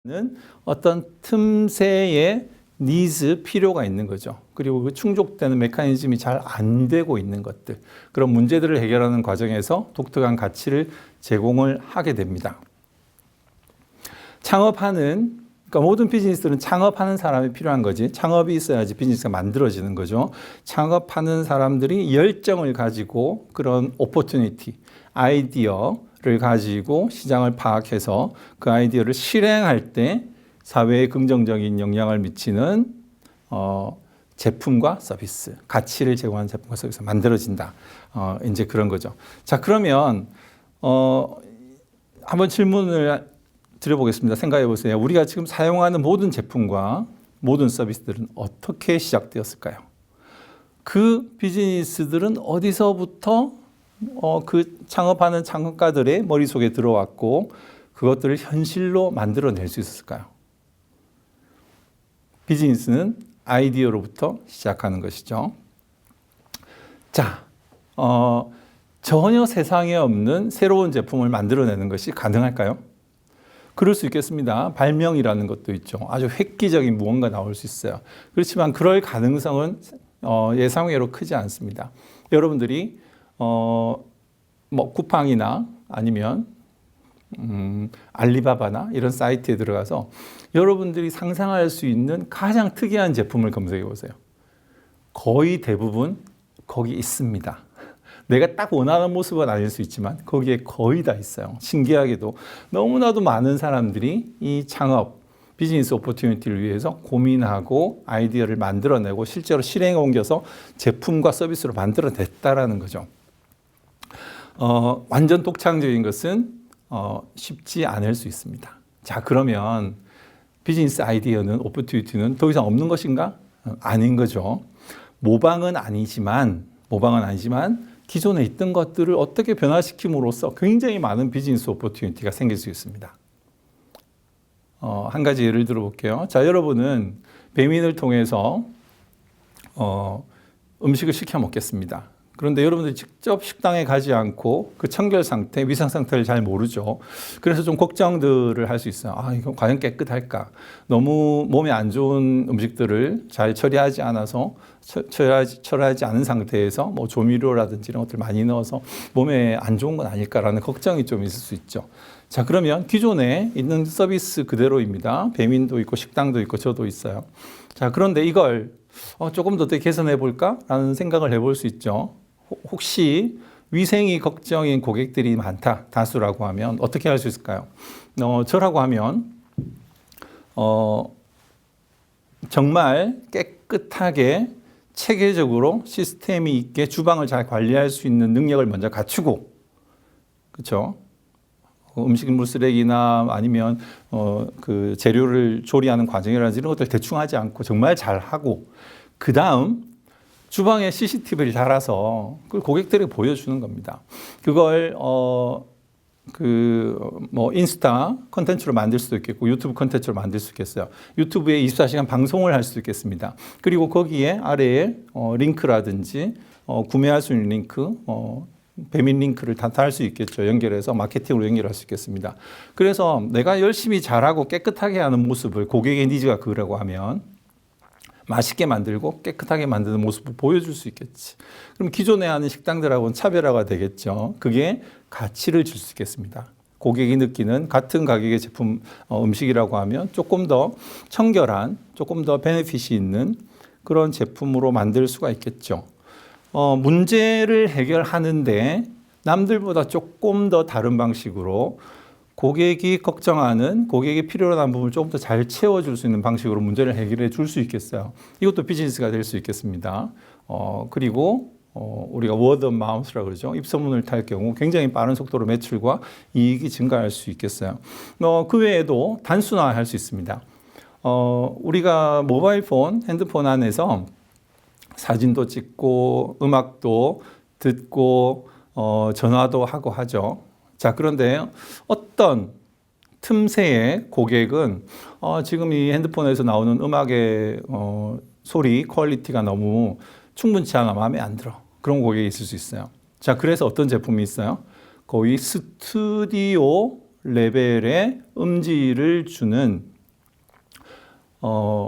는 어떤 틈새의 니즈, 필요가 있는 거죠. 그리고 그 충족되는 메커니즘이 잘 안 되고 있는 것들, 그런 문제들을 해결하는 과정에서 독특한 가치를 제공을 하게 됩니다. 창업하는, 그러니까 모든 비즈니스들은 창업하는 사람이 필요한 거지, 창업이 있어야지 비즈니스가 만들어지는 거죠. 창업하는 사람들이 열정을 가지고 그런 오퍼튜니티, 아이디어를 가지고 시장을 파악해서 그 아이디어를 실행할 때 사회에 긍정적인 영향을 미치는 제품과 서비스, 가치를 제공하는 제품과 서비스가 만들어진다. 이제 그런 거죠. 자, 그러면 한번 질문을 드려보겠습니다. 생각해 보세요. 우리가 지금 사용하는 모든 제품과 모든 서비스들은 어떻게 시작되었을까요? 그 비즈니스들은 어디서부터 그 창업하는 창업가들의 머릿속에 들어왔고 그것들을 현실로 만들어낼 수 있었을까요? 비즈니스는 아이디어로부터 시작하는 것이죠. 자, 전혀 세상에 없는 새로운 제품을 만들어내는 것이 가능할까요? 그럴 수 있겠습니다. 발명이라는 것도 있죠. 아주 획기적인 무언가 나올 수 있어요. 그렇지만 그럴 가능성은 예상외로 크지 않습니다. 여러분들이 뭐 쿠팡이나 아니면 알리바바나 이런 사이트에 들어가서 여러분들이 상상할 수 있는 가장 특이한 제품을 검색해 보세요. 거의 대부분 거기 있습니다. 내가 딱 원하는 모습은 아닐 수 있지만 거기에 거의 다 있어요. 신기하게도 너무나도 많은 사람들이 이 창업, 비즈니스 오퍼튜니티를 위해서 고민하고 아이디어를 만들어내고 실제로 실행에 옮겨서 제품과 서비스로 만들어냈다라는 거죠. 완전 독창적인 것은 쉽지 않을 수 있습니다. 자, 그러면 비즈니스 아이디어는, 오퍼튜니티는 더 이상 없는 것인가? 아닌 거죠. 모방은 아니지만 기존에 있던 것들을 어떻게 변화시킴으로써 굉장히 많은 비즈니스 오퍼튜니티가 생길 수 있습니다. 한 가지 예를 들어 볼게요. 자, 여러분은 배민을 통해서 음식을 시켜 먹겠습니다. 그런데 여러분들이 직접 식당에 가지 않고 그 청결 상태, 위생 상태를 잘 모르죠. 그래서 좀 걱정들을 할 수 있어요. 아, 이거 과연 깨끗할까? 너무 몸에 안 좋은 음식들을 잘 처리하지 않아서, 처리하지 않은 상태에서 뭐 조미료라든지 이런 것들 많이 넣어서 몸에 안 좋은 건 아닐까라는 걱정이 좀 있을 수 있죠. 자, 그러면 기존에 있는 서비스 그대로입니다. 배민도 있고 식당도 있고 저도 있어요. 자, 그런데 이걸 조금 더 개선해 볼까라는 생각을 해볼 수 있죠. 혹시 위생이 걱정인 고객들이 많다, 다수라고 하면 어떻게 할 수 있을까요? 저라고 하면 정말 깨끗하게 체계적으로 시스템이 있게 주방을 잘 관리할 수 있는 능력을 먼저 갖추고, 그렇죠? 음식물 쓰레기나 아니면 그 재료를 조리하는 과정이라든지 이런 것들 대충 하지 않고 정말 잘 하고, 그 다음 주방에 CCTV를 달아서 그걸 고객들에게 보여주는 겁니다. 그걸 뭐 인스타 콘텐츠로 만들 수도 있겠고 유튜브 콘텐츠로 만들 수 있겠어요. 유튜브에 24시간 방송을 할 수도 있겠습니다. 그리고 거기에 아래에 링크라든지 구매할 수 있는 링크, 배민 링크를 다 달 수 있겠죠. 연결해서 마케팅으로 연결할 수 있겠습니다. 그래서 내가 열심히 잘하고 깨끗하게 하는 모습을, 고객의 니즈가 그러라고 하면 맛있게 만들고 깨끗하게 만드는 모습을 보여줄 수 있겠지. 그럼 기존에 하는 식당들하고는 차별화가 되겠죠. 그게 가치를 줄 수 있겠습니다. 고객이 느끼는 같은 가격의 제품, 음식이라고 하면 조금 더 청결한, 조금 더 베네핏이 있는 그런 제품으로 만들 수가 있겠죠. 문제를 해결하는데 남들보다 조금 더 다른 방식으로 고객이 걱정하는, 고객이 필요로 하는 부분을 조금 더 잘 채워줄 수 있는 방식으로 문제를 해결해 줄 수 있겠어요. 이것도 비즈니스가 될 수 있겠습니다. 그리고 우리가 word of mouth라고 그러죠. 입소문을 탈 경우 굉장히 빠른 속도로 매출과 이익이 증가할 수 있겠어요. 그 외에도 단순화할 수 있습니다. 우리가 모바일 폰, 핸드폰 안에서 사진도 찍고 음악도 듣고 전화도 하고 하죠. 자, 그런데 어떤 틈새의 고객은 지금 이 핸드폰에서 나오는 음악의 소리 퀄리티가 너무 충분치 않아, 마음에 안 들어. 그런 고객이 있을 수 있어요. 자, 그래서 어떤 제품이 있어요? 거의 스튜디오 레벨의 음질을 주는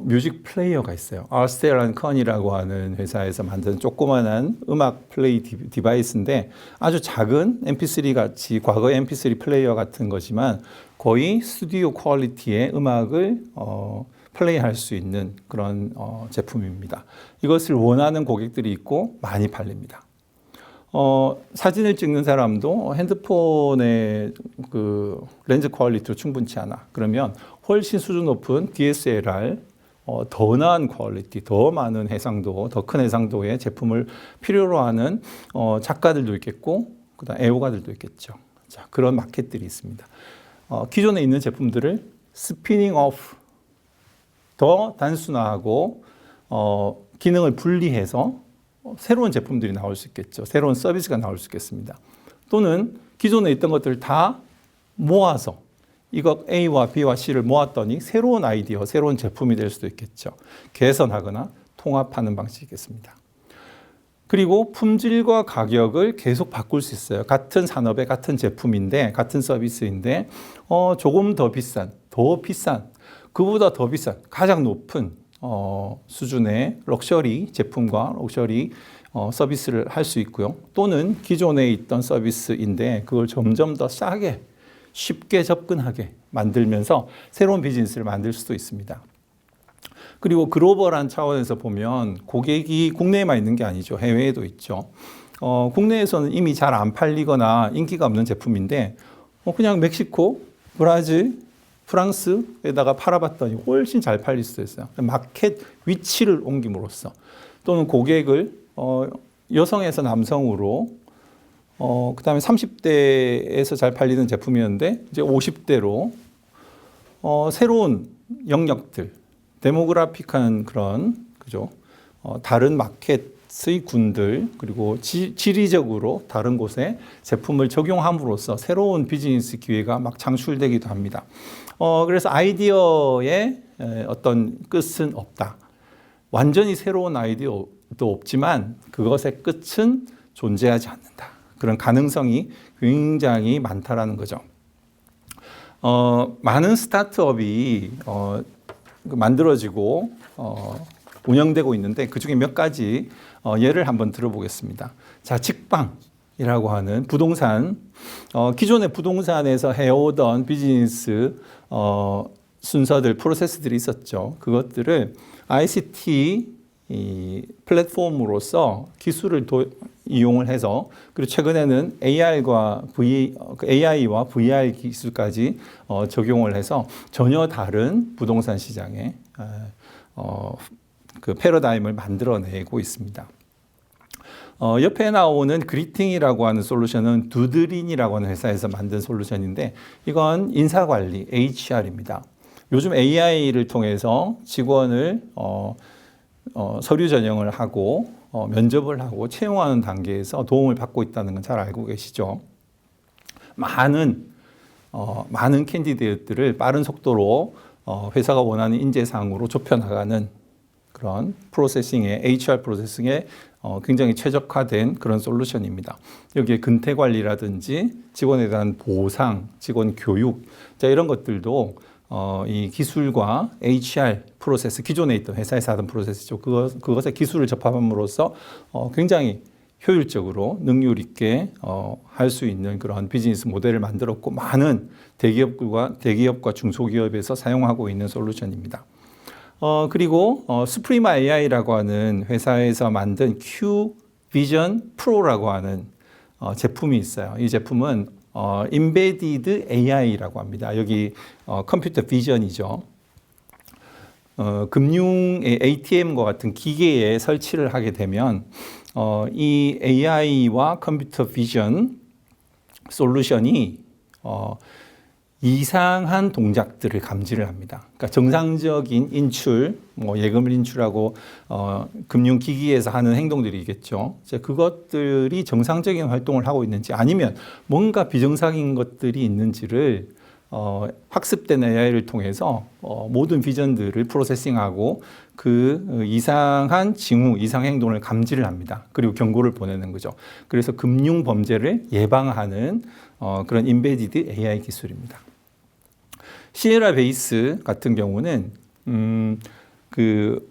뮤직 플레이어가 있어요. 아스텔 & 컨이라고 하는 회사에서 만든 조그만한 음악 플레이 디바이스인데 아주 작은 MP3 같이 과거의 MP3 플레이어 같은 거지만 거의 스튜디오 퀄리티의 음악을 플레이할 수 있는 그런 제품입니다. 이것을 원하는 고객들이 있고 많이 팔립니다. 사진을 찍는 사람도 핸드폰의 그 렌즈 퀄리티로 충분치 않아. 그러면 훨씬 수준 높은 DSLR, 더 나은 퀄리티, 더 많은 해상도, 더 큰 해상도의 제품을 필요로 하는 작가들도 있겠고, 그다음 애호가들도 있겠죠. 자, 그런 마켓들이 있습니다. 기존에 있는 제품들을 스피닝 오프, 더 단순화하고 기능을 분리해서 새로운 제품들이 나올 수 있겠죠. 새로운 서비스가 나올 수 있겠습니다. 또는 기존에 있던 것들을 다 모아서 이거 A와 B와 C를 모았더니 새로운 아이디어, 새로운 제품이 될 수도 있겠죠. 개선하거나 통합하는 방식이겠습니다. 그리고 품질과 가격을 계속 바꿀 수 있어요. 같은 산업의 같은 제품인데, 같은 서비스인데, 조금 더 비싼, 그보다 더 비싼, 가장 높은 수준의 럭셔리 제품과 럭셔리 서비스를 할 수 있고요. 또는 기존에 있던 서비스인데 그걸 점점 더 싸게 쉽게 접근하게 만들면서 새로운 비즈니스를 만들 수도 있습니다. 그리고 글로벌한 차원에서 보면 고객이 국내에만 있는 게 아니죠. 해외에도 있죠. 국내에서는 이미 잘 안 팔리거나 인기가 없는 제품인데 그냥 멕시코, 브라질, 프랑스에다가 팔아봤더니 훨씬 잘 팔릴 수도 있어요. 마켓 위치를 옮김으로써 또는 고객을 여성에서 남성으로 그다음에 30대에서 잘 팔리는 제품이었는데 이제 50대로 새로운 영역들, 데모그래픽한 그런 그죠? 다른 마켓의 군들 그리고 지리적으로 다른 곳에 제품을 적용함으로써 새로운 비즈니스 기회가 막 창출되기도 합니다. 그래서 아이디어의 어떤 끝은 없다. 완전히 새로운 아이디어도 없지만 그것의 끝은 존재하지 않는다. 그런 가능성이 굉장히 많다라는 거죠. 많은 스타트업이 만들어지고 운영되고 있는데 그중에 몇 가지 예를 한번 들어보겠습니다. 자, 직방이라고 하는 부동산, 기존의 부동산에서 해오던 비즈니스 순서들, 프로세스들이 있었죠. 그것들을 ICT 플랫폼으로서 기술을 이용을 해서 그리고 최근에는 AI와 VR 기술까지 적용을 해서 전혀 다른 부동산 시장에 그 패러다임을 만들어내고 있습니다. 옆에 나오는 그리팅이라고 하는 솔루션은 두드린이라고 하는 회사에서 만든 솔루션인데 이건 인사관리, HR입니다. 요즘 AI를 통해서 직원을 서류 전형을 하고 면접을 하고 채용하는 단계에서 도움을 받고 있다는 건 잘 알고 계시죠. 많은 캔디데이트들을 빠른 속도로 회사가 원하는 인재상으로 좁혀나가는 그런 프로세싱의 HR 프로세싱에 굉장히 최적화된 그런 솔루션입니다. 여기에 근태 관리라든지 직원에 대한 보상, 직원 교육, 자 이런 것들도 이 기술과 HR 프로세스, 기존에 있던 회사에서 하던 프로세스죠. 그것의 기술을 접합함으로써 굉장히 효율적으로 능률 있게 할 수 있는 그런 비즈니스 모델을 만들었고 많은 대기업과 중소기업에서 사용하고 있는 솔루션입니다. 그리고 수프리마 AI라고 하는 회사에서 만든 Q 비전 프로라고 하는 제품이 있어요. 이 제품은 Embedded AI라고 합니다. 여기 컴퓨터 비전이죠. 금융의 ATM과 같은 기계에 설치를 하게 되면 이 AI와 컴퓨터 비전 솔루션이 이상한 동작들을 감지를 합니다. 그러니까 정상적인 인출, 예금을 인출하고 금융기기에서 하는 행동들이겠죠. 그것들이 정상적인 활동을 하고 있는지 아니면 뭔가 비정상인 것들이 있는지를 학습된 AI를 통해서 모든 비전들을 프로세싱하고 그 이상한 징후, 이상 행동을 감지를 합니다. 그리고 경고를 보내는 거죠. 그래서 금융 범죄를 예방하는 그런 인베디드 AI 기술입니다. 시에라 베이스 같은 경우는 그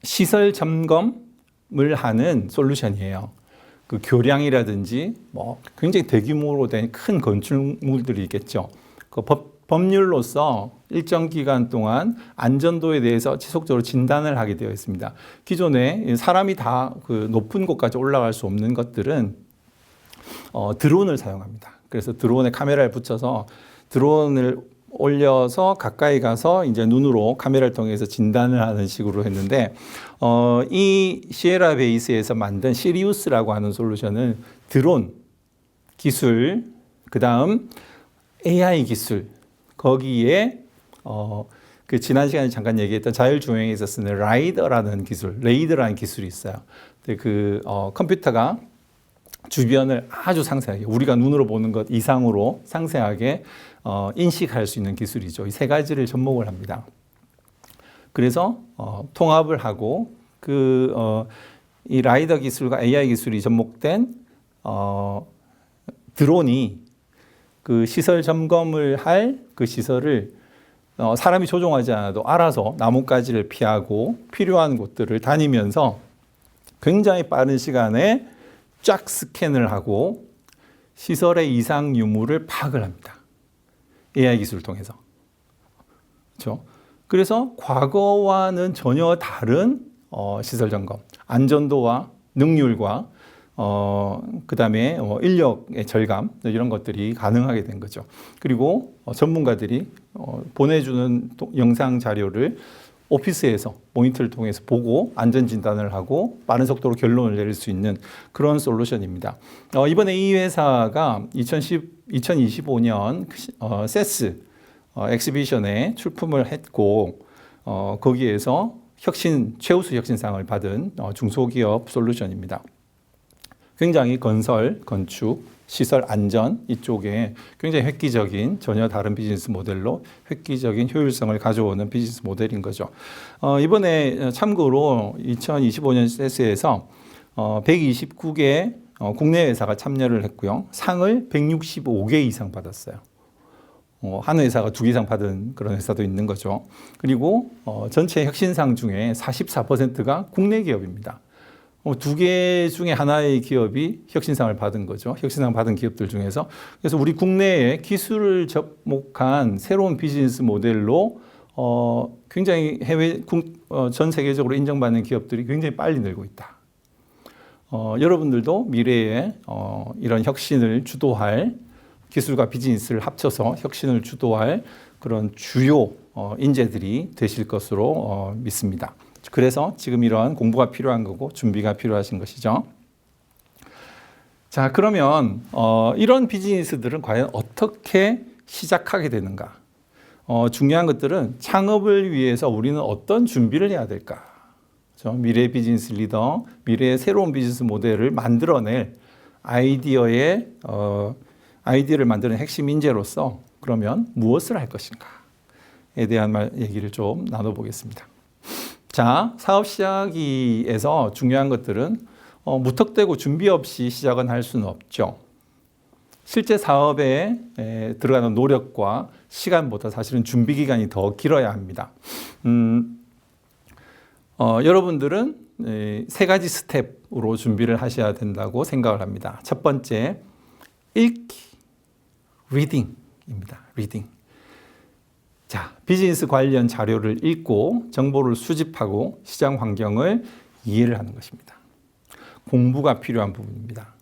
시설 점검을 하는 솔루션이에요. 그 교량이라든지 뭐 굉장히 대규모로 된 큰 건축물들이 있겠죠. 그 법률로서 일정 기간 동안 안전도에 대해서 지속적으로 진단을 하게 되어 있습니다. 기존에 사람이 다 그 높은 곳까지 올라갈 수 없는 것들은 드론을 사용합니다. 그래서 드론에 카메라를 붙여서 드론을 올려서 가까이 가서 이제 눈으로 카메라를 통해서 진단을 하는 식으로 했는데 이 시에라 베이스에서 만든 시리우스라고 하는 솔루션은 드론 기술, 그 다음 AI 기술, 거기에 그 지난 시간에 잠깐 얘기했던 자율주행에서 쓰는 라이더라는 기술, 레이더라는 기술이 있어요. 그 컴퓨터가 주변을 아주 상세하게 우리가 눈으로 보는 것 이상으로 상세하게 인식할 수 있는 기술이죠. 이 세 가지를 접목을 합니다. 그래서 통합을 하고 이 라이더 기술과 AI 기술이 접목된 드론이 그 시설 점검을 할 그 시설을 사람이 조종하지 않아도 알아서 나뭇가지를 피하고 필요한 곳들을 다니면서 굉장히 빠른 시간에 쫙 스캔을 하고 시설의 이상 유무를 파악을 합니다. AI 기술을 통해서. 그렇죠? 그래서 과거와는 전혀 다른 시설 점검, 안전도와 능률과 그다음에 인력의 절감 이런 것들이 가능하게 된 거죠. 그리고 전문가들이 보내주는 영상 자료를 오피스에서 모니터를 통해서 보고 안전 진단을 하고 빠른 속도로 결론을 내릴 수 있는 그런 솔루션입니다. 이번에 이 회사가 2025년 세스 엑시비션에 출품을 했고 거기에서 최우수 혁신상을 받은 중소기업 솔루션입니다. 굉장히 건설, 건축, 시설 안전 이쪽에 굉장히 획기적인 전혀 다른 비즈니스 모델로 획기적인 효율성을 가져오는 비즈니스 모델인 거죠. 이번에 참고로 2025년 세스에서 129개 국내 회사가 참여를 했고요. 상을 165개 이상 받았어요. 한 회사가 2개 이상 받은 그런 회사도 있는 거죠. 그리고 전체 혁신상 중에 44%가 국내 기업입니다. 2개 중에 하나의 기업이 혁신상을 받은 거죠. 혁신상 받은 기업들 중에서. 그래서 우리 국내에 기술을 접목한 새로운 비즈니스 모델로 굉장히 전 세계적으로 인정받는 기업들이 굉장히 빨리 늘고 있다. 여러분들도 미래에 이런 혁신을 주도할 기술과 비즈니스를 합쳐서 혁신을 주도할 그런 주요 인재들이 되실 것으로 믿습니다. 그래서 지금 이러한 공부가 필요한 거고 준비가 필요하신 것이죠. 자, 그러면 이런 비즈니스들은 과연 어떻게 시작하게 되는가? 중요한 것들은 창업을 위해서 우리는 어떤 준비를 해야 될까? 그렇죠? 미래의 비즈니스 리더, 미래의 새로운 비즈니스 모델을 만들어낼 아이디어를 만드는 핵심 인재로서 그러면 무엇을 할 것인가에 대한 얘기를 좀 나눠보겠습니다. 자, 사업 시작에서 중요한 것들은 무턱대고 준비 없이 시작은 할 수는 없죠. 실제 사업에 들어가는 노력과 시간보다 사실은 준비 기간이 더 길어야 합니다. 여러분들은 3가지 스텝으로 준비를 하셔야 된다고 생각을 합니다. 첫 번째, 읽기, 리딩입니다. 리딩. 자, 비즈니스 관련 자료를 읽고 정보를 수집하고 시장 환경을 이해를 하는 것입니다. 공부가 필요한 부분입니다.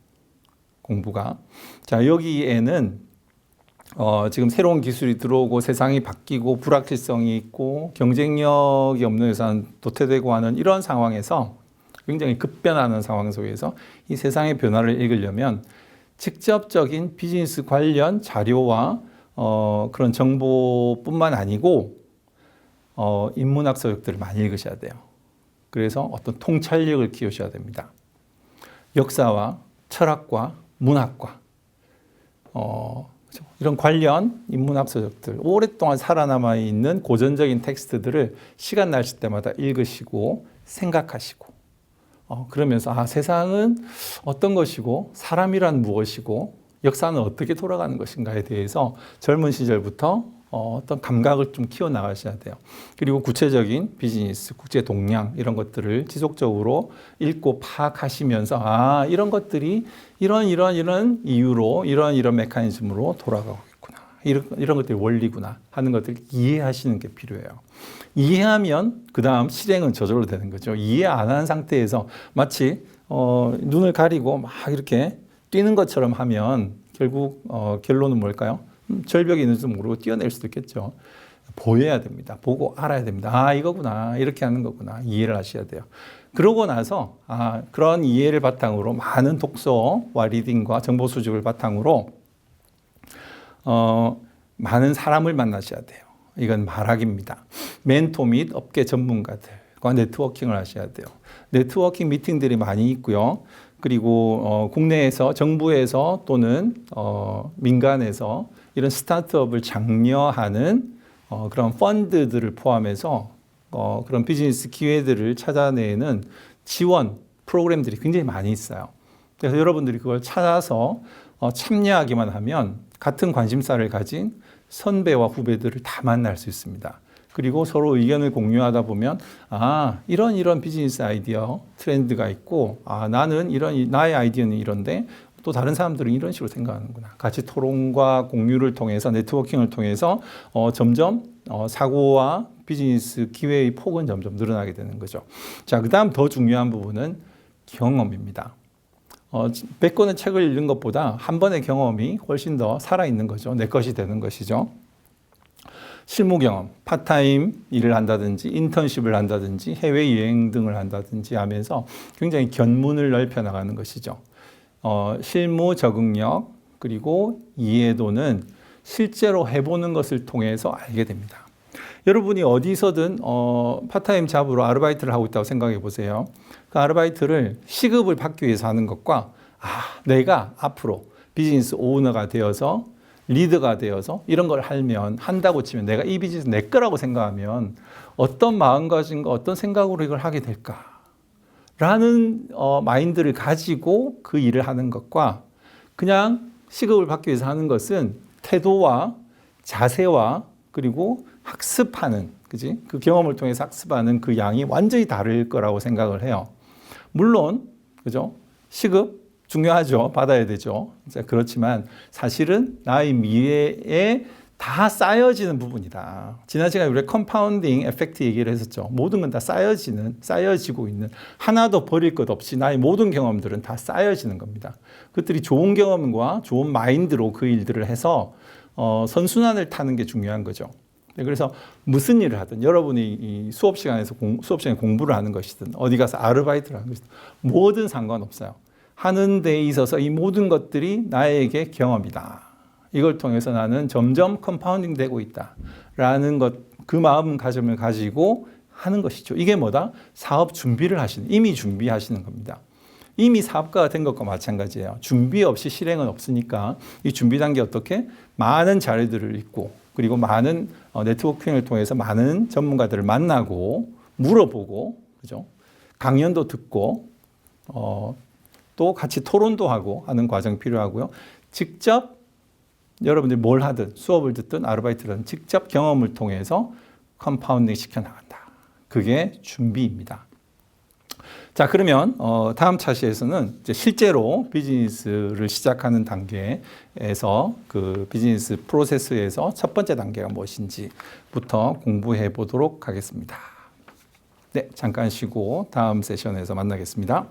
공부가. 자, 여기에는 지금 새로운 기술이 들어오고 세상이 바뀌고 불확실성이 있고 경쟁력이 없는 회사는 도태되고 하는 이런 상황에서 굉장히 급변하는 상황 속에서 이 세상의 변화를 읽으려면 직접적인 비즈니스 관련 자료와 그런 정보뿐만 아니고 인문학 서적들을 많이 읽으셔야 돼요. 그래서 어떤 통찰력을 키우셔야 됩니다. 역사와 철학과 문학과 이런 관련 인문학 서적들, 오랫동안 살아남아 있는 고전적인 텍스트들을 시간 나실 때마다 읽으시고 생각하시고 그러면서 세상은 어떤 것이고 사람이란 무엇이고 역사는 어떻게 돌아가는 것인가에 대해서 젊은 시절부터 어떤 감각을 좀 키워 나가셔야 돼요. 그리고 구체적인 비즈니스, 국제 동향 이런 것들을 지속적으로 읽고 파악하시면서 아, 이런 것들이 이런 이유로 이런 메커니즘으로 돌아가고 있구나. 이런 것들이 원리구나 하는 것들을 이해하시는 게 필요해요. 이해하면 그 다음 실행은 저절로 되는 거죠. 이해 안 한 상태에서 마치 눈을 가리고 막 이렇게 뛰는 것처럼 하면 결국 결론은 뭘까요? 절벽이 있는지 모르고 뛰어낼 수도 있겠죠. 보여야 됩니다. 보고 알아야 됩니다. 아, 이거구나. 이렇게 하는 거구나. 이해를 하셔야 돼요. 그러고 나서 그런 이해를 바탕으로 많은 독서와 리딩과 정보 수집을 바탕으로 많은 사람을 만나셔야 돼요. 이건 말하기입니다. 멘토 및 업계 전문가들과 네트워킹을 하셔야 돼요. 네트워킹 미팅들이 많이 있고요. 그리고 국내에서 정부에서 또는 민간에서 이런 스타트업을 장려하는 그런 펀드들을 포함해서 그런 비즈니스 기회들을 찾아내는 지원 프로그램들이 굉장히 많이 있어요. 그래서 여러분들이 그걸 찾아서 참여하기만 하면 같은 관심사를 가진 선배와 후배들을 다 만날 수 있습니다. 그리고 서로 의견을 공유하다 보면 이런 비즈니스 아이디어 트렌드가 있고 나는 나의 아이디어는 이런데 또 다른 사람들은 이런 식으로 생각하는구나. 같이 토론과 공유를 통해서 네트워킹을 통해서 점점 사고와 비즈니스 기회의 폭은 점점 늘어나게 되는 거죠. 자, 그다음 더 중요한 부분은 경험입니다. 100권의 책을 읽는 것보다 한 번의 경험이 훨씬 더 살아있는 거죠. 내 것이 되는 것이죠. 실무 경험, 파트타임 일을 한다든지 인턴십을 한다든지 해외여행 등을 한다든지 하면서 굉장히 견문을 넓혀 나가는 것이죠. 실무 적응력 그리고 이해도는 실제로 해보는 것을 통해서 알게 됩니다. 여러분이 어디서든 파트타임 잡으로 아르바이트를 하고 있다고 생각해 보세요. 그 아르바이트를 시급을 받기 위해서 하는 것과 내가 앞으로 비즈니스 오너가 되어서 리더가 되어서 이런 걸 한다고 치면 내가 이 비즈니스 내 거라고 생각하면 어떤 마음가짐과 어떤 생각으로 이걸 하게 될까? 라는 마인드를 가지고 그 일을 하는 것과 그냥 시급을 받기 위해서 하는 것은 태도와 자세와 그리고 학습하는, 그 경험을 통해서 학습하는 그 양이 완전히 다를 거라고 생각을 해요. 물론, 그죠? 시급 중요하죠. 받아야 되죠. 그렇지만 사실은 나의 미래에 다 쌓여지는 부분이다. 지난 시간에 우리가 컴파운딩 에펙트 얘기를 했었죠. 모든 건 다 쌓여지고 있는, 하나도 버릴 것 없이 나의 모든 경험들은 다 쌓여지는 겁니다. 그것들이 좋은 경험과 좋은 마인드로 그 일들을 해서 선순환을 타는 게 중요한 거죠. 그래서 무슨 일을 하든 여러분이 이 수업 시간에 공부를 하는 것이든 어디 가서 아르바이트를 하는 것이든 뭐든 상관없어요. 하는 데 있어서 이 모든 것들이 나에게 경험이다. 이걸 통해서 나는 점점 컴파운딩 되고 있다. 라는 것, 그 마음가짐을 가지고 하는 것이죠. 이게 뭐다? 사업 준비를 이미 준비하시는 겁니다. 이미 사업가가 된 것과 마찬가지예요. 준비 없이 실행은 없으니까 이 준비 단계 어떻게? 많은 자료들을 읽고 그리고 많은 네트워킹을 통해서 많은 전문가들을 만나고 물어보고, 그죠? 강연도 듣고, 또 같이 토론도 하고 하는 과정이 필요하고요. 직접 여러분들이 뭘 하든 수업을 듣든 아르바이트를 하든 직접 경험을 통해서 컴파운딩 시켜 나간다. 그게 준비입니다. 자, 그러면 다음 차시에서는 이제 실제로 비즈니스를 시작하는 단계에서 그 비즈니스 프로세스에서 첫 번째 단계가 무엇인지부터 공부해 보도록 하겠습니다. 네, 잠깐 쉬고 다음 세션에서 만나겠습니다.